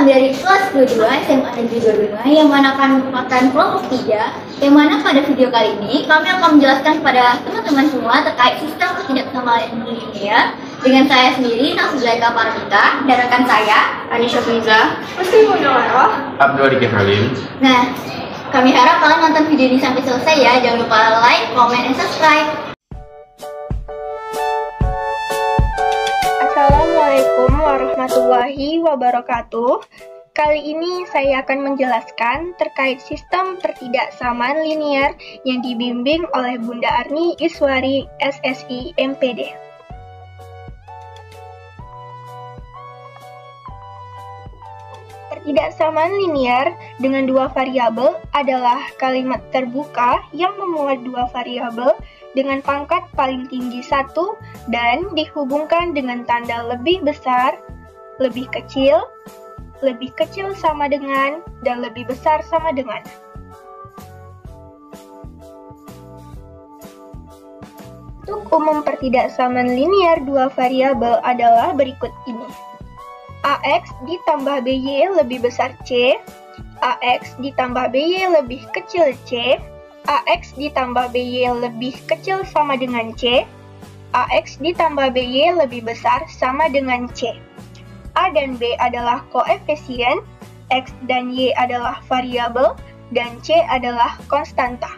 kami dari kelas 22 SMA Negeri 22 yang mana akan merupakan kelompok 3, yang mana pada video kali ini kami akan menjelaskan kepada teman-teman semua terkait sistem ketidaksamaan linear dengan saya sendiri, Nafzulaika Parmita, dan rekan saya, Anisha Fiza, Abdul Adiki Halim. Nah, kami harap kalian nonton video ini sampai selesai ya. Jangan lupa like, comment, dan subscribe. Assalamualaikum warahmatullahi wabarakatuh. Kali ini saya akan menjelaskan terkait sistem pertidaksamaan linear yang dibimbing oleh Bunda Arni Iswari SSI MPD. Pertidaksamaan linear dengan dua variabel adalah kalimat terbuka yang memuat dua variabel dengan pangkat paling tinggi 1 dan dihubungkan dengan tanda lebih besar, lebih kecil sama dengan, dan lebih besar sama dengan. Untuk umum pertidaksamaan linear dua variabel adalah berikut ini. AX ditambah BY lebih besar C, AX ditambah BY lebih kecil C, AX ditambah BY lebih kecil sama dengan C, AX ditambah BY lebih besar sama dengan C. A dan B adalah koefisien, X dan Y adalah variabel, dan C adalah konstanta.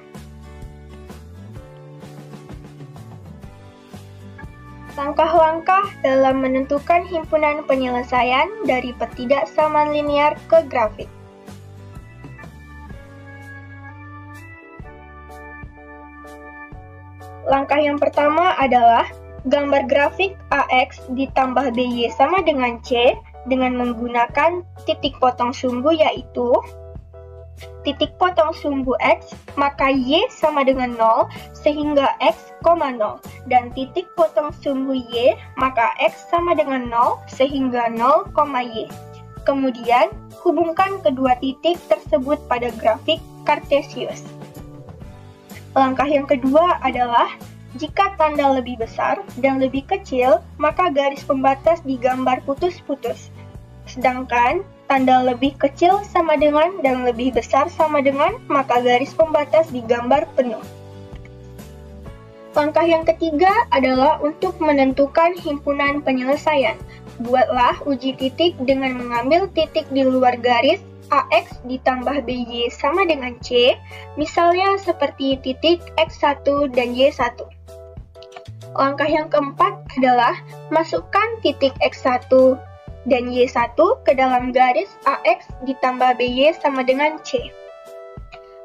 Langkah-langkah dalam menentukan himpunan penyelesaian dari pertidaksamaan linear ke grafik. Langkah yang pertama adalah gambar grafik AX ditambah BY sama dengan C dengan menggunakan titik potong sumbu yaitu titik potong sumbu X maka Y sama dengan 0 sehingga X, 0 dan titik potong sumbu Y maka X sama dengan 0 sehingga 0, Y. Kemudian hubungkan kedua titik tersebut pada grafik Kartesius. Langkah yang kedua adalah jika tanda lebih besar dan lebih kecil, maka garis pembatas digambar putus-putus. Sedangkan tanda lebih kecil sama dengan dan lebih besar sama dengan, maka garis pembatas digambar penuh. Langkah yang ketiga adalah untuk menentukan himpunan penyelesaian. Buatlah uji titik dengan mengambil titik di luar garis AX ditambah BY sama dengan C, misalnya seperti titik X1 dan Y1. Langkah yang keempat adalah masukkan titik X1 dan Y1 ke dalam garis AX ditambah BY sama dengan C.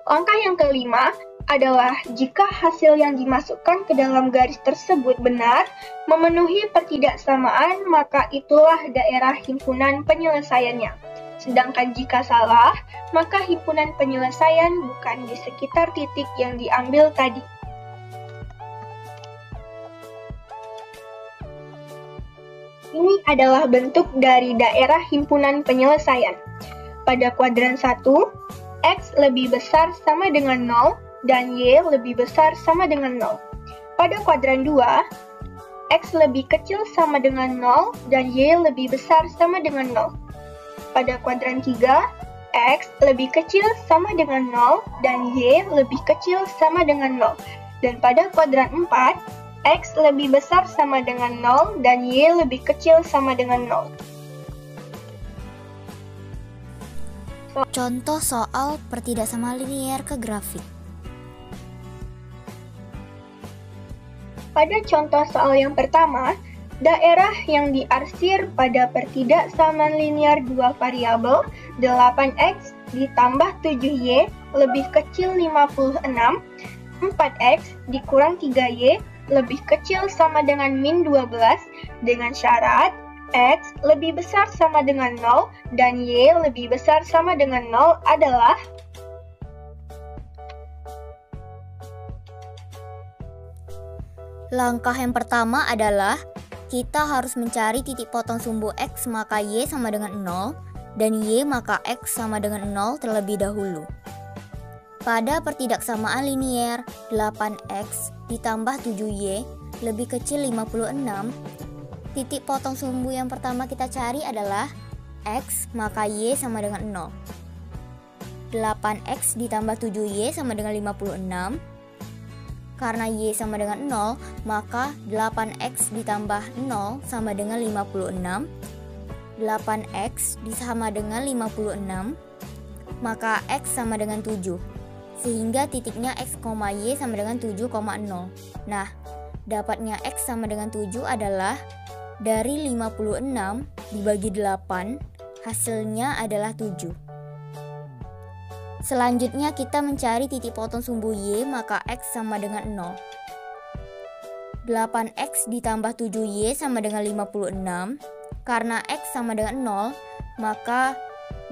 Langkah yang kelima adalah jika hasil yang dimasukkan ke dalam garis tersebut benar, memenuhi pertidaksamaan, maka itulah daerah himpunan penyelesaiannya. Sedangkan jika salah, maka himpunan penyelesaian bukan di sekitar titik yang diambil tadi. Ini adalah bentuk dari daerah himpunan penyelesaian. Pada kuadran 1, X lebih besar sama dengan 0 dan Y lebih besar sama dengan 0. Pada kuadran 2, X lebih kecil sama dengan 0 dan Y lebih besar sama dengan 0. Pada kuadran 3, X lebih kecil sama dengan 0 dan Y lebih kecil sama dengan 0. Dan pada kuadran 4, X lebih besar sama dengan 0 dan Y lebih kecil sama dengan 0. Contoh soal pertidaksamaan linear ke grafik. Pada contoh soal yang pertama, daerah yang diarsir pada pertidaksamaan linear dua variabel 8x ditambah 7y lebih kecil 56, 4x dikurang 3y lebih kecil sama dengan min 12 dengan syarat X lebih besar sama dengan 0 dan Y lebih besar sama dengan 0 adalah Langkah yang pertama adalah kita harus mencari titik potong sumbu X maka Y sama dengan 0 dan Y maka X sama dengan 0 terlebih dahulu. Pada pertidaksamaan linear 8x ditambah 7y lebih kecil 56, titik potong sumbu yang pertama kita cari adalah X maka Y sama dengan 0. 8X ditambah 7Y sama dengan 56. Karena Y sama dengan 0, maka 8X ditambah 0 sama dengan 56. 8X sama dengan 56, maka X sama dengan 7. Sehingga titiknya X, Y sama dengan 7,0. Nah, dapatnya X sama dengan 7 adalah dari 56 dibagi 8, hasilnya adalah 7. Selanjutnya kita mencari titik potong sumbu Y, maka X sama dengan 0. 8X ditambah 7Y sama dengan 56. Karena X sama dengan 0, maka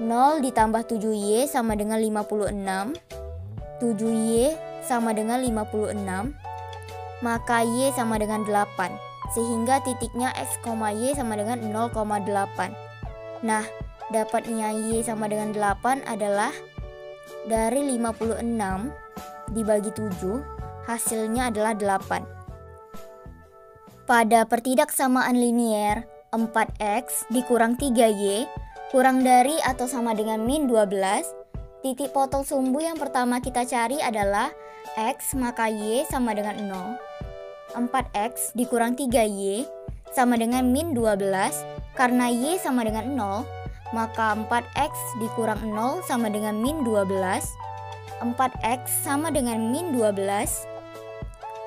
0 ditambah 7Y sama dengan 56. 7Y sama dengan 56, maka Y sama dengan 8. Sehingga titiknya X, Y sama dengan 0,8. Nah, dapatnya Y sama dengan 8 adalah dari 56 dibagi 7, hasilnya adalah 8. Pada pertidaksamaan linier, 4X dikurang 3Y kurang dari atau sama dengan min 12, titik potong sumbu yang pertama kita cari adalah X maka Y sama dengan 0. 4X dikurang 3Y sama dengan min 12, karena Y sama dengan 0, maka 4X dikurang 0 sama dengan min 12. 4X sama dengan min 12,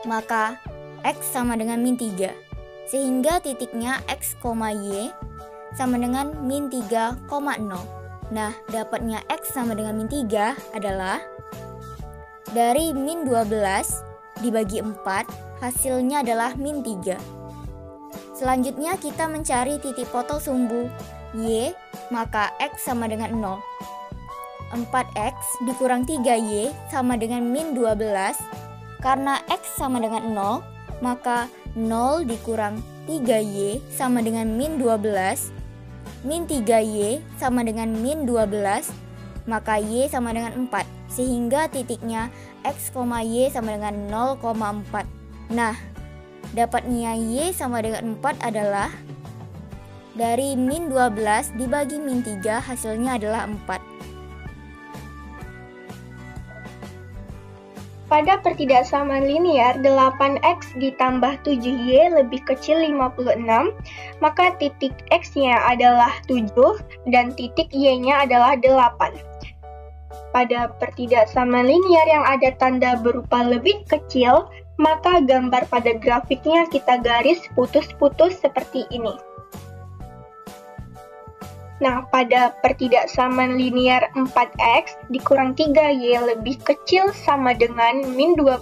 maka X sama dengan min 3. Sehingga titiknya X, Y sama dengan min 3,0. Nah, dapatnya X sama dengan min 3 adalah dari min 12 dibagi 4, hasilnya adalah min 3. Selanjutnya kita mencari titik potong sumbu Y, maka X sama dengan 0. 4X dikurang 3Y sama dengan min 12. Karena X sama dengan 0, maka 0 dikurang 3Y sama dengan min 12. Min 3Y sama dengan min 12, maka Y sama dengan 4. Sehingga titiknya X, Y sama dengan 0,4. Nah, dapatnya Y sama dengan 4 adalah dari min 12 dibagi min 3, hasilnya adalah 4. Pada pertidaksamaan linier, 8X ditambah 7Y lebih kecil 56, maka titik X-nya adalah 7 dan titik Y-nya adalah 8. Pada pertidaksamaan linier yang ada tanda berupa lebih kecil, maka gambar pada grafiknya kita garis putus-putus seperti ini. Nah, pada pertidaksamaan linier 4X dikurang 3Y lebih kecil sama dengan min 12,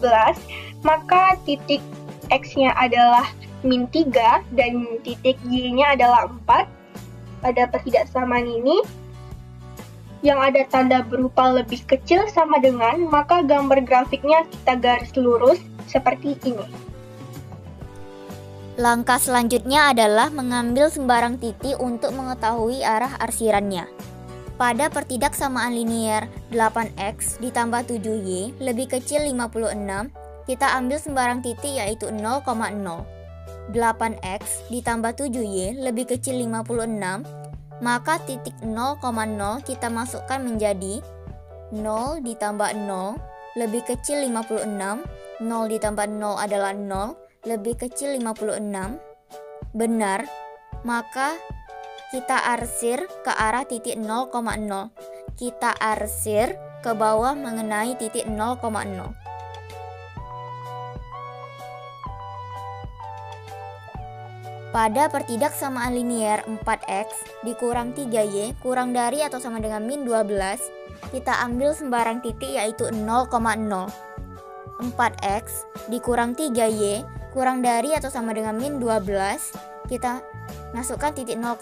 maka titik X-nya adalah min 3 dan titik Y-nya adalah 4. Pada pertidaksamaan ini, yang ada tanda berupa lebih kecil sama dengan, maka gambar grafiknya kita garis lurus seperti ini. Langkah selanjutnya adalah mengambil sembarang titik untuk mengetahui arah arsirannya. Pada pertidaksamaan linier 8X ditambah 7Y lebih kecil 56, kita ambil sembarang titik yaitu 0,0. 8X ditambah 7Y lebih kecil 56, maka titik 0,0 kita masukkan menjadi 0 ditambah 0 lebih kecil 56, 0 ditambah 0 adalah 0, lebih kecil 56. Benar, maka kita arsir ke arah titik 0,0. Kita arsir ke bawah mengenai titik 0,0. Pada pertidaksamaan linier 4X dikurang 3Y kurang dari atau sama dengan min 12, kita ambil sembarang titik yaitu 0,0. 4X dikurang 3Y kurang dari atau sama dengan min 12, kita masukkan titik 0,0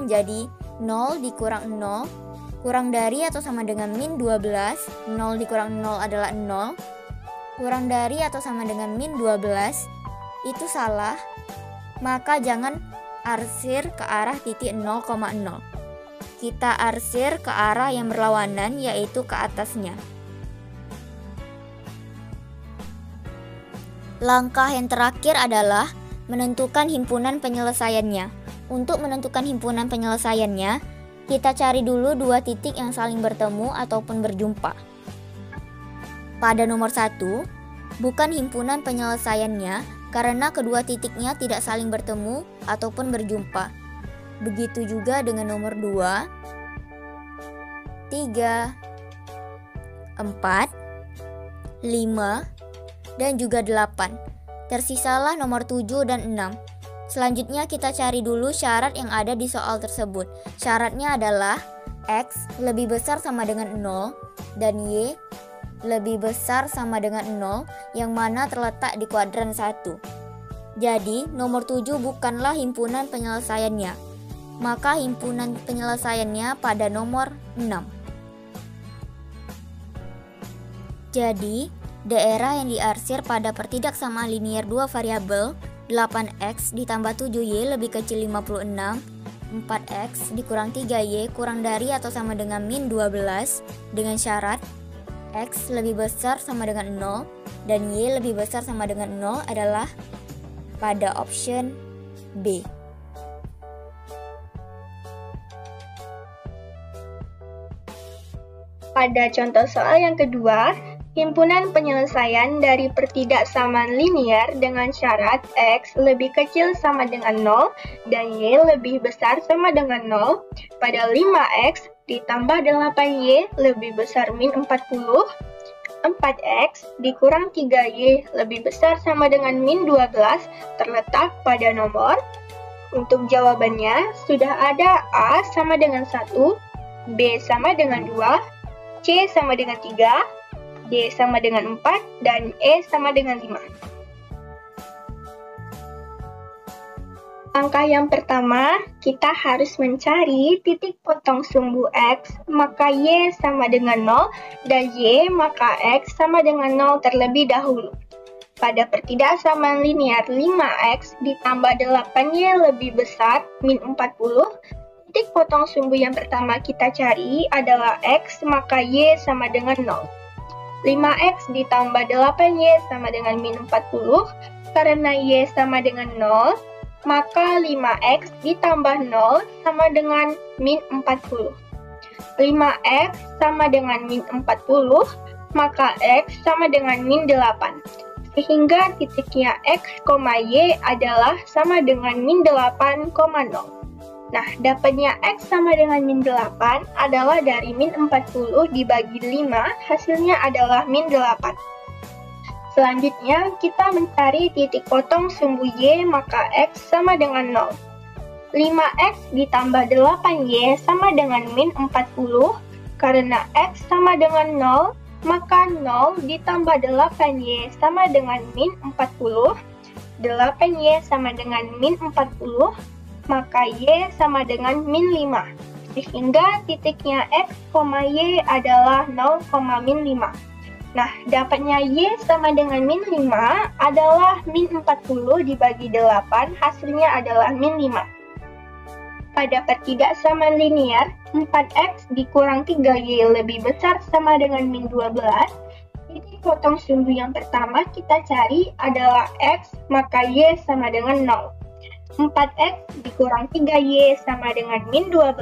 menjadi 0 dikurang 0, kurang dari atau sama dengan min 12, 0 dikurang 0 adalah 0, kurang dari atau sama dengan min 12, itu salah, maka jangan arsir ke arah titik 0,0. Kita arsir ke arah yang berlawanan, yaitu ke atasnya. Langkah yang terakhir adalah menentukan himpunan penyelesaiannya. Untuk menentukan himpunan penyelesaiannya, kita cari dulu dua titik yang saling bertemu ataupun berjumpa. Pada nomor 1, bukan himpunan penyelesaiannya karena kedua titiknya tidak saling bertemu ataupun berjumpa. Begitu juga dengan nomor 2, 3, 4, 5, dan juga 8. Tersisalah nomor 7 dan 6. Selanjutnya kita cari dulu syarat yang ada di soal tersebut. Syaratnya adalah X lebih besar sama dengan 0 dan Y lebih besar sama dengan 0 yang mana terletak di kuadran 1. Jadi nomor 7 bukanlah himpunan penyelesaiannya. Maka himpunan penyelesaiannya pada nomor 6. Jadi daerah yang diarsir pada pertidaksamaan linier dua variabel 8x ditambah 7y lebih kecil 56, 4x dikurang 3y kurang dari atau sama dengan min 12 dengan syarat x lebih besar sama dengan 0 dan y lebih besar sama dengan 0 adalah pada option B. Pada contoh soal yang kedua, himpunan penyelesaian dari pertidaksamaan linier dengan syarat X lebih kecil sama dengan 0 dan Y lebih besar sama dengan 0 pada 5X ditambah 8Y lebih besar min 40, 4X dikurang 3Y lebih besar sama dengan min 12 terletak pada nomor. Untuk jawabannya sudah ada A sama dengan 1, B sama dengan 2, C sama dengan 3, D sama dengan 4, dan E sama dengan 5. Langkah yang pertama, kita harus mencari titik potong sumbu X, maka Y sama dengan 0, dan Y maka X sama dengan 0 terlebih dahulu. Pada pertidaksamaan linier 5X ditambah 8Y lebih besar min 40, titik potong sumbu yang pertama kita cari adalah X maka Y sama dengan 0. 5x ditambah 8y sama dengan min 40, karena y sama dengan 0, maka 5x ditambah 0 sama dengan min 40. 5x sama dengan min 40, maka x sama dengan min 8. Sehingga titiknya x, y adalah sama dengan min 8,0. Nah, dapatnya X sama dengan min 8 adalah dari min 40 dibagi 5, hasilnya adalah min 8. Selanjutnya, kita mencari titik potong sumbu Y, maka X sama dengan 0. 5X ditambah 8Y sama dengan min 40, karena X sama dengan 0, maka 0 ditambah 8Y sama dengan min 40, 8Y sama dengan min 40, maka Y sama dengan min 5, sehingga titiknya X, Y adalah 0, min 5. Nah, dapatnya Y sama dengan min 5 adalah min 40 dibagi 8, hasilnya adalah min 5. Pada pertidaksamaan linier, 4X dikurang 3Y lebih besar sama dengan min 12, titik potong sumbu yang pertama kita cari adalah X, maka Y sama dengan 0. 4x dikurang 3y sama dengan min 12,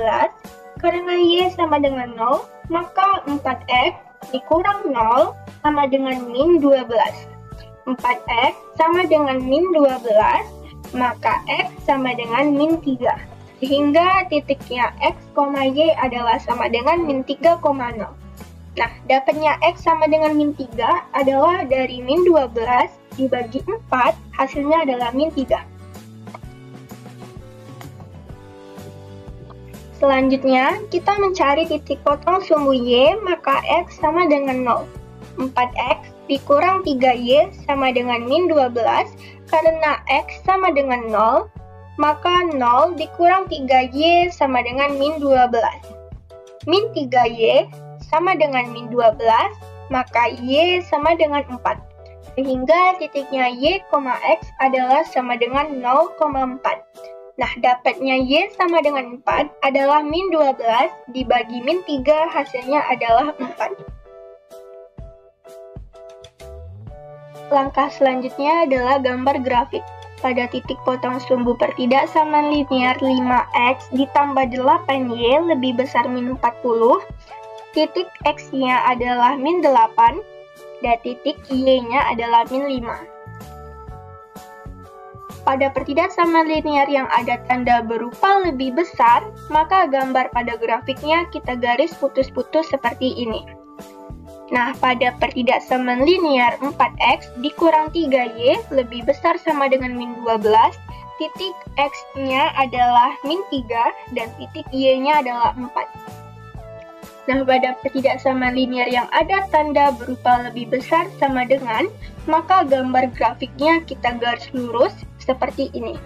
karena y sama dengan 0, maka 4x dikurang 0 sama dengan min 12. 4x sama dengan min 12, maka x sama dengan min 3. Sehingga titiknya x, y adalah sama dengan min 3,0. Nah, dapatnya x sama dengan min 3 adalah dari min 12 dibagi 4, hasilnya adalah min 3. Selanjutnya, kita mencari titik potong sumbu Y, maka X sama dengan 0. 4X dikurang 3Y sama dengan min 12, karena X sama dengan 0, maka 0 dikurang 3Y sama dengan min 12. Min 3Y sama dengan min 12, maka Y sama dengan 4. Sehingga titiknya Y, X adalah sama dengan 0,4. Nah, dapatnya Y sama dengan 4 adalah min 12 dibagi min 3, hasilnya adalah 4. Langkah selanjutnya adalah gambar grafik. pada titik potong sumbu pertidaksamaan linear 5x ditambah 8y lebih besar min 40, titik x-nya adalah min 8, dan titik y-nya adalah min 5. Pada pertidaksamaan linear yang ada tanda berupa lebih besar, maka gambar pada grafiknya kita garis putus-putus seperti ini. Nah, pada pertidaksamaan linear 4x dikurang 3y lebih besar sama dengan min 12, titik x-nya adalah min 3 dan titik y-nya adalah 4. Nah, pada pertidaksamaan linear yang ada tanda berupa lebih besar sama dengan, maka gambar grafiknya kita garis lurus seperti ini.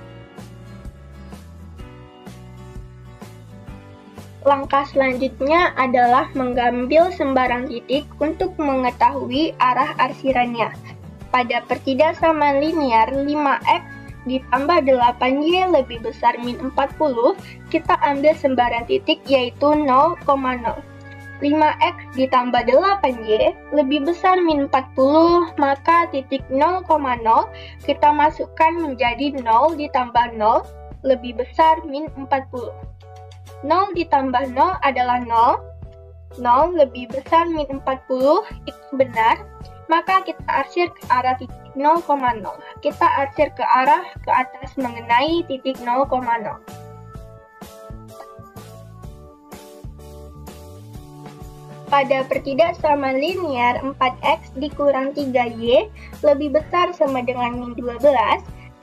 Langkah selanjutnya adalah mengambil sembarang titik untuk mengetahui arah arsirannya. Pada pertidaksamaan linear 5x ditambah 8y lebih besar min 40, kita ambil sembarang titik yaitu 0,0. 5x ditambah 8y lebih besar min 40, maka titik 0,0 kita masukkan menjadi 0 ditambah 0 lebih besar min 40. 0 ditambah 0 adalah 0, 0 lebih besar min 40 itu benar, maka kita arsir ke arah titik 0,0. Kita arsir ke arah ke atas mengenai titik 0,0. Pada pertidaksamaan linear 4x dikurang 3y lebih besar sama dengan min 12,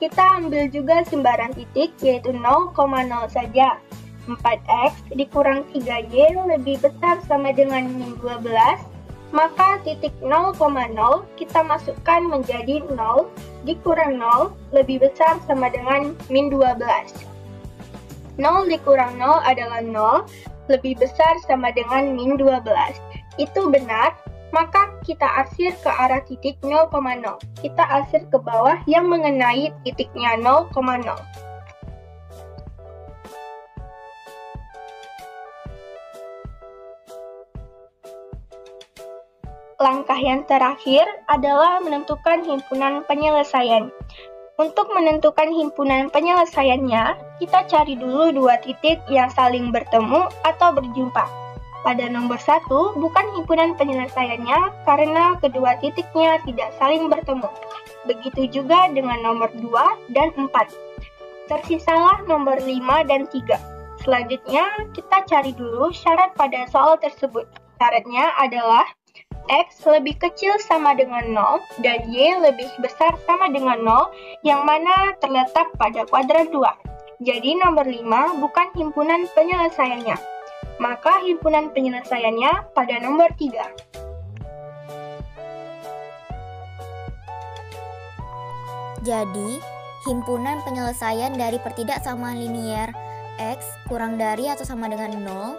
kita ambil juga sembarang titik yaitu 0,0 saja. 4x dikurang 3y lebih besar sama dengan min 12, maka titik 0,0 kita masukkan menjadi 0 dikurang 0 lebih besar sama dengan min 12. 0 dikurang 0 adalah 0, lebih besar sama dengan min 12. Itu benar, maka kita arsir ke arah titik 0,0. Kita arsir ke bawah yang mengenai titiknya 0,0. Langkah yang terakhir adalah menentukan himpunan penyelesaian. Untuk menentukan himpunan penyelesaiannya, kita cari dulu dua titik yang saling bertemu atau berjumpa. Pada nomor 1, bukan himpunan penyelesaiannya karena kedua titiknya tidak saling bertemu. Begitu juga dengan nomor 2 dan 4. Tersisalah nomor 5 dan 3. Selanjutnya, kita cari dulu syarat pada soal tersebut. Syaratnya adalah x lebih kecil sama dengan 0 dan y lebih besar sama dengan 0 yang mana terletak pada kuadran 2. Jadi nomor 5 bukan himpunan penyelesaiannya. Maka himpunan penyelesaiannya pada nomor 3. Jadi, himpunan penyelesaian dari pertidaksamaan linear x kurang dari atau sama dengan 0,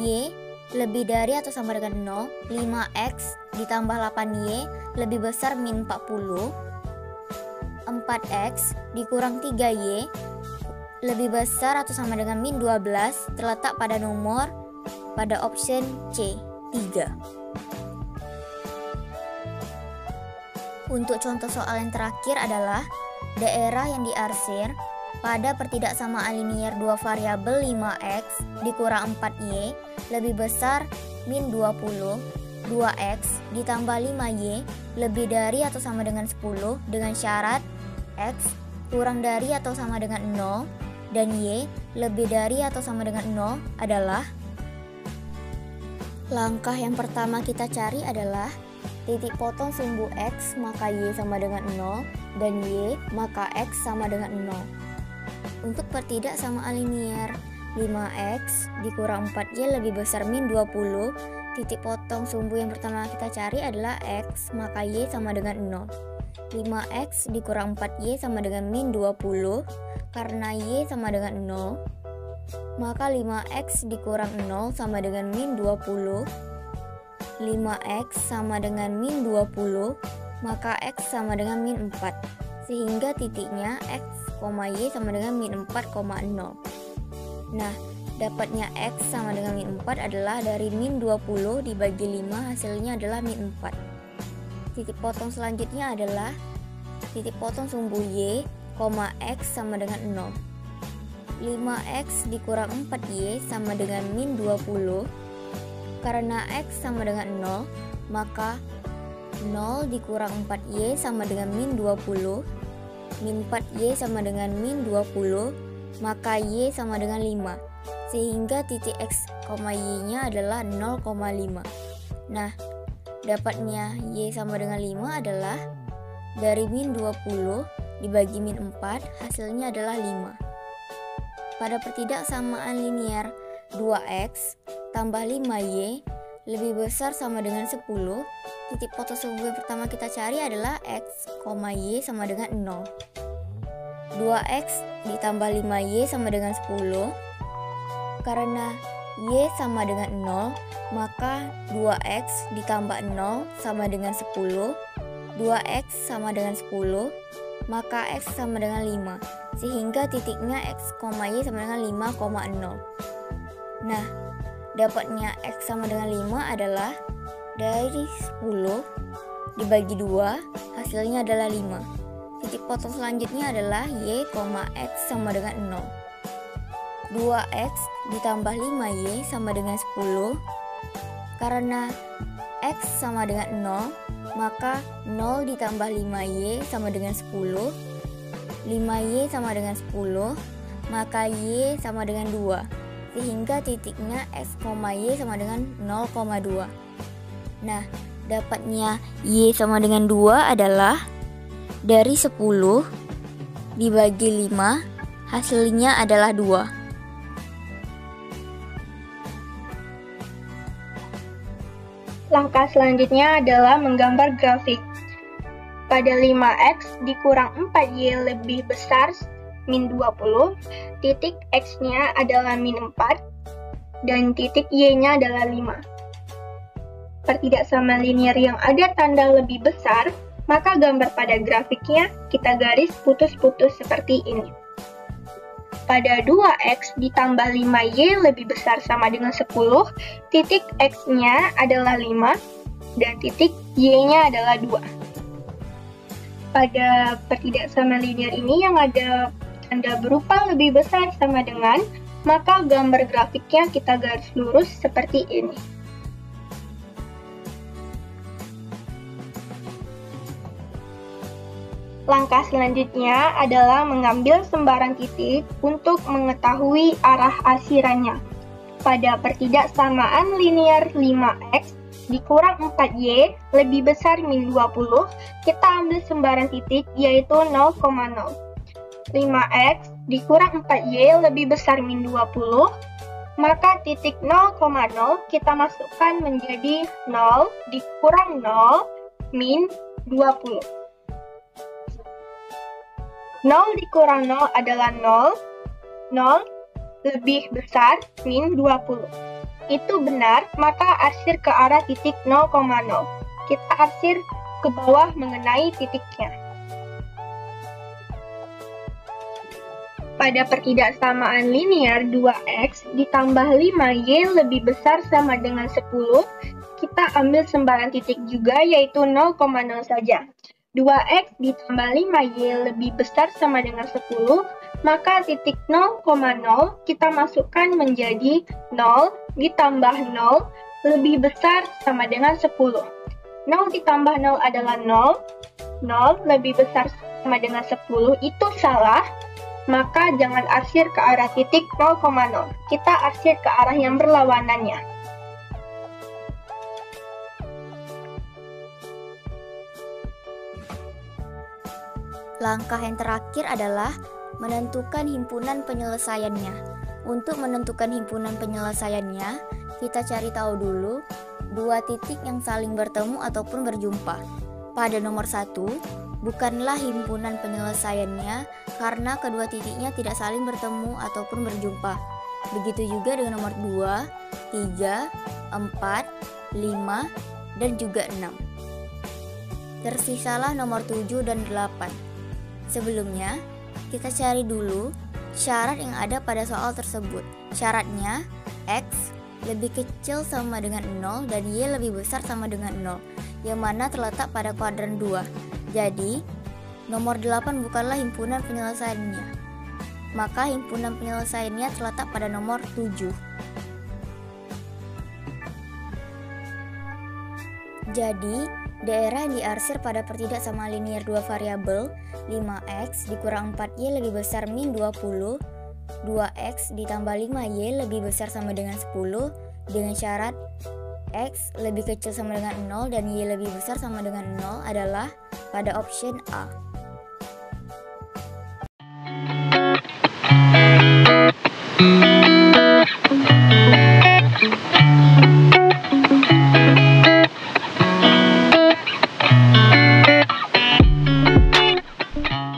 y lebih dari atau sama dengan 0, 5x ditambah 8y lebih besar min 40, 4x dikurang 3y lebih besar atau sama dengan min 12 terletak pada option C, 3. Untuk contoh soal yang terakhir adalah daerah yang diarsir pada pertidaksamaan linear 2 variabel 5x dikurang 4y lebih besar min 20, 2x ditambah 5y lebih dari atau sama dengan 10 dengan syarat x kurang dari atau sama dengan 0 dan y lebih dari atau sama dengan 0 adalah. Langkah yang pertama kita cari adalah titik potong sumbu x maka y sama dengan 0 dan y maka x sama dengan 0. Untuk pertidaksamaan linear 5x dikurang 4y lebih besar min 20, titik potong sumbu yang pertama kita cari adalah x maka y sama dengan 0. 5x dikurang 4y sama dengan min 20, karena y sama dengan 0, maka 5x dikurang 0 sama dengan min 20. 5x sama dengan min 20, maka x sama dengan min 4, sehingga titiknya x, y sama dengan min 4,0. Nah, dapatnya x sama dengan min 4 adalah dari min 20 dibagi 5 hasilnya adalah min 4. Titik potong selanjutnya adalah titik potong sumbu y X sama dengan 0. 5X dikurang 4Y sama dengan min 20. Karena X sama dengan 0, maka 0 dikurang 4Y sama dengan min 20. Min 4Y sama dengan min 20, maka Y sama dengan 5. Sehingga titik X, Y nya adalah 0,5. Nah, dapatnya Y sama dengan 5 adalah dari min 20 dibagi min 4, hasilnya adalah 5. Pada pertidaksamaan linear 2X tambah 5Y lebih besar sama dengan 10, titik potong sumbu yang pertama kita cari adalah X, Y sama dengan 0. 2X ditambah 5Y sama dengan 10. Karena Y sama dengan 0, maka 2X ditambah 0 sama dengan 10. 2X sama dengan 10, maka X sama dengan 5. Sehingga titiknya X, Y sama dengan 5,0. Nah, dapatnya X sama dengan 5 adalah dari 10 dibagi 2, hasilnya adalah 5. Titik potong selanjutnya adalah Y, X sama dengan 0. 2X ditambah 5Y sama dengan 10. Karena X sama dengan 0, maka 0 ditambah 5Y sama dengan 10. 5Y sama dengan 10, maka Y sama dengan 2. Sehingga titiknya X, Y sama dengan 0,2. Nah, dapatnya Y sama dengan 2 adalah dari 10 dibagi 5, hasilnya adalah 2. Langkah selanjutnya adalah menggambar grafik. Pada 5X dikurang 4Y lebih besar min 20, titik X-nya adalah min 4, dan titik Y-nya adalah 5. Pertidaksamaan linear yang ada tanda lebih besar, maka gambar pada grafiknya kita garis putus-putus seperti ini. Pada 2X ditambah 5Y lebih besar sama dengan 10, titik X-nya adalah 5, dan titik Y-nya adalah 2. Pada pertidaksamaan linear ini yang ada tanda berupa lebih besar sama dengan, maka gambar grafiknya kita garis lurus seperti ini. Langkah selanjutnya adalah mengambil sembarang titik untuk mengetahui arah asirannya. Pada pertidaksamaan linear 5X dikurang 4Y lebih besar min 20, kita ambil sembarang titik yaitu 0,0. 5X dikurang 4Y lebih besar min 20, maka titik 0,0 kita masukkan menjadi 0 dikurang 0 min 20. 0 dikurang 0 adalah 0, 0 lebih besar min 20. Itu benar, maka arsir ke arah titik 0,0. Kita arsir ke bawah mengenai titiknya. Pada pertidaksamaan linear 2X ditambah 5Y lebih besar sama dengan 10, kita ambil sembarang titik juga yaitu 0,0 saja. 2X ditambah 5Y lebih besar sama dengan 10, maka titik 0,0 kita masukkan menjadi 0 ditambah 0 lebih besar sama dengan 10. 0 ditambah 0 adalah 0, 0 lebih besar sama dengan 10 itu salah, maka jangan arsir ke arah titik 0,0. Kita arsir ke arah yang berlawanannya. Langkah yang terakhir adalah menentukan himpunan penyelesaiannya. Untuk menentukan himpunan penyelesaiannya, kita cari tahu dulu dua titik yang saling bertemu ataupun berjumpa. Pada nomor 1, bukanlah himpunan penyelesaiannya karena kedua titiknya tidak saling bertemu ataupun berjumpa. Begitu juga dengan nomor 2, 3, 4, 5, dan juga 6. Tersisalah nomor 7 dan 8. Sebelumnya, kita cari dulu syarat yang ada pada soal tersebut. Syaratnya, X lebih kecil sama dengan 0 dan Y lebih besar sama dengan 0, yang mana terletak pada kuadran 2. Jadi, Nomor 8 bukanlah himpunan penyelesaiannya, maka himpunan penyelesaiannya terletak pada nomor 7. Jadi, daerah yang diarsir pada pertidak sama linear 2 variabel 5x dikurang 4y lebih besar min 20, 2x ditambah 5y lebih besar sama dengan 10 dengan syarat x lebih kecil sama dengan 0 dan y lebih besar sama dengan 0 adalah pada option A.